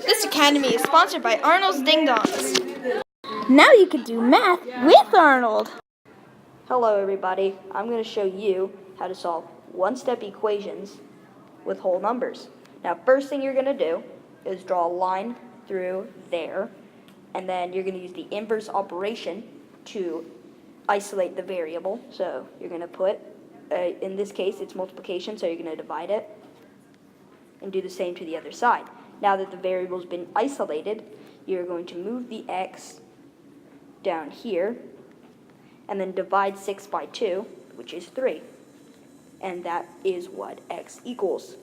This academy is sponsored by Arnold's Ding Dongs. Now you can do math with Arnold. Hello everybody, I'm going to show you how to solve one-step equations with whole numbers. Now first thing you're going to do is draw a line through there, and then you're going to use the inverse operation to isolate the variable. So you're going to put, in this case it's multiplication, so you're going to divide it and do the same to the other side. Now that the variable's been isolated, you're going to move the x down here and then divide 6 by 2, which is 3. And that is what x equals.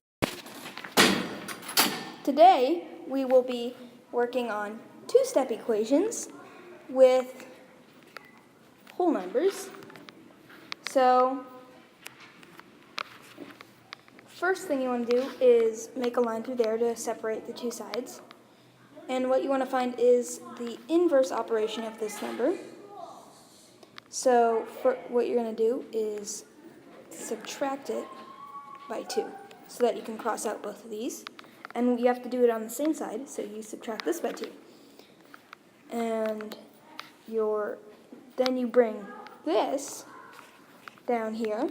Today we will be working on two-step equations with whole numbers. So first thing you want to do is make a line through there to separate the two sides. And what you want to find is the inverse operation of this number. So what you're going to do is subtract it by 2 so that you can cross out both of these. And you have to do it on the same side, so you subtract this by 2. And then you bring this down here.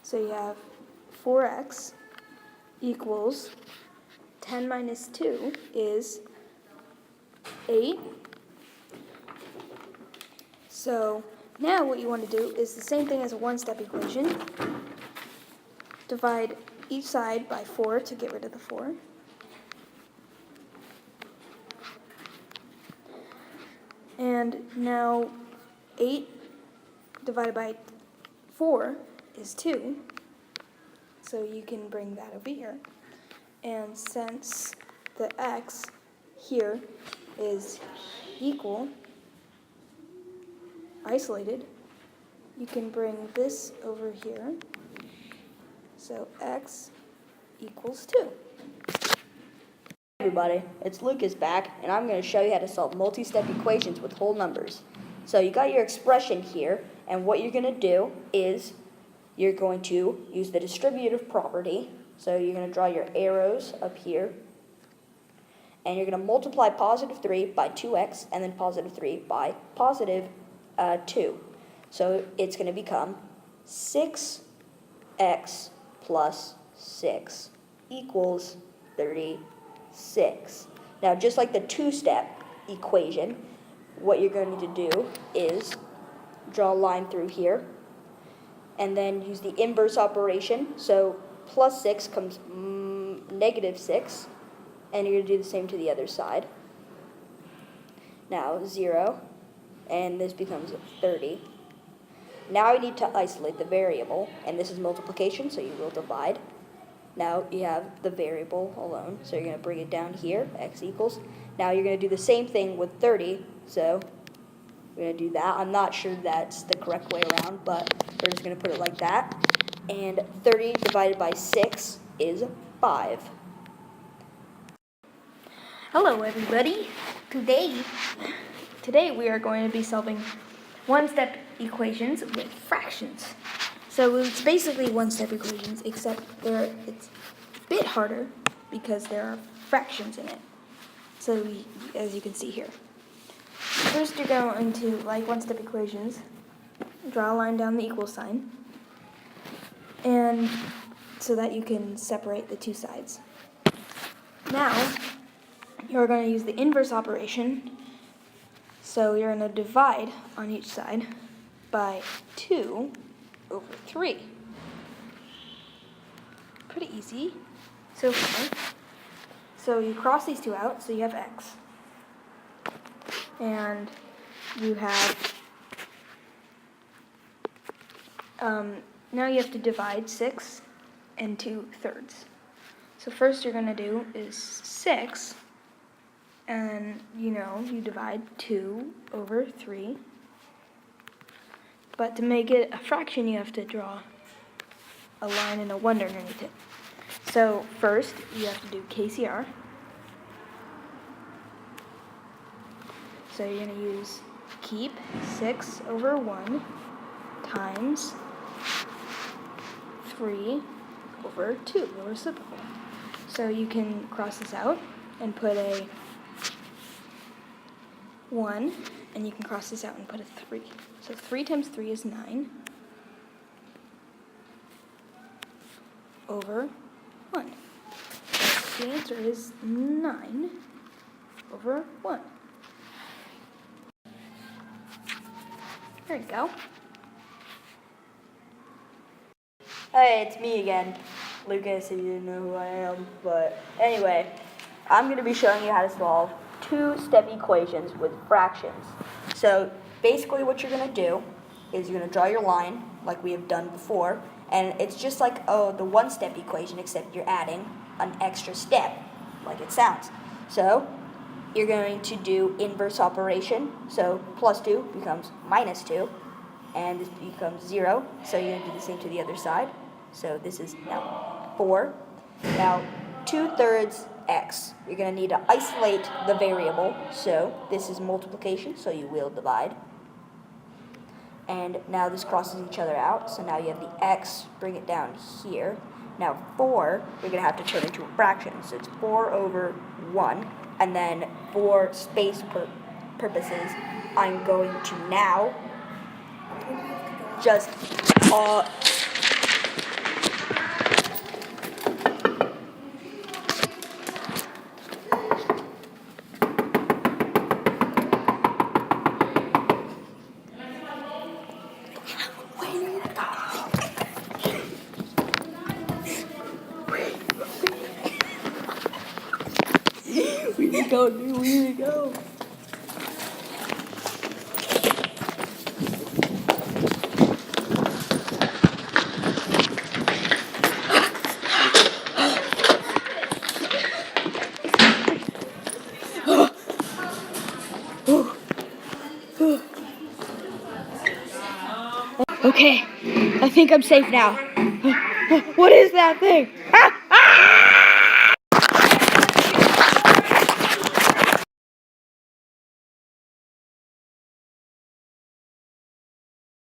So you have 4x equals 10 minus 2 is 8. So now what you want to do is the same thing as a one-step equation. Divide each side by 4 to get rid of the 4. And now 8 divided by 4 is 2. So you can bring that over here. And since the x here is equal, isolated, you can bring this over here. So x equals 2. Hey everybody, it's Lucas back, and I'm going to show you how to solve multi-step equations with whole numbers. So you got your expression here, and what you're going to do is you're going to use the distributive property. So you're going to draw your arrows up here, and you're going to multiply positive 3 by 2x, and then positive 3 by positive 2. So it's going to become 6x plus 6 equals 36. Now, just like the two-step equation, what you're going to do is draw a line through here, and then use the inverse operation. So plus 6 comes negative 6, and you're going to do the same to the other side. Now 0, and this becomes 30. Now you need to isolate the variable, and this is multiplication, so you will divide. Now you have the variable alone, so you're going to bring it down here, x equals. Now you're going to do the same thing with 30, so we're going to do that. I'm not sure that's the correct way around, but we're just going to put it like that. And 30 divided by 6 is 5. Hello everybody. Today we are going to be solving one-step equations with fractions. So it's basically one-step equations, except it's a bit harder because there are fractions in it. So as you can see here. First you're going to, like one-step equations, draw a line down the equal sign, and so that you can separate the two sides. Now you're going to use the inverse operation. So you're going to divide on each side by 2 over 3. Pretty easy so far. So you cross these two out, so you have x. And you have, now you have to divide 6 and 2/3. So first you're going to do is 6. And you divide 2 over 3. But to make it a fraction, you have to draw a line and a 1 underneath it. So first, you have to do KCR. So you're going to use keep 6 over 1 times 3 over 2, the reciprocal. So you can cross this out, and put a 1, and you can cross this out and put a 3. So 3 times 3 is 9 over 1. The answer is 9 over 1. There you go. Hey, it's me again, Lucas, if you didn't know who I am. But anyway, I'm going to be showing you how to solve two-step equations with fractions. So basically what you're going to do is you're going to draw your line like we have done before, and it's just like the one-step equation, except you're adding an extra step, like it sounds. So you're going to do inverse operation, so plus 2 becomes minus 2, and this becomes 0, so you're going to do the same to the other side. So this is now 4. Now 2/3 x. You're going to need to isolate the variable, so this is multiplication, so you will divide. And now this crosses each other out, so now you have the x, bring it down here. Now 4, you're going to have to turn into a fraction, so it's 4 over 1, and then for space purposes, I'm going to now just we need to go, dude. We need to go. Okay, I think I'm safe now. What is that thing?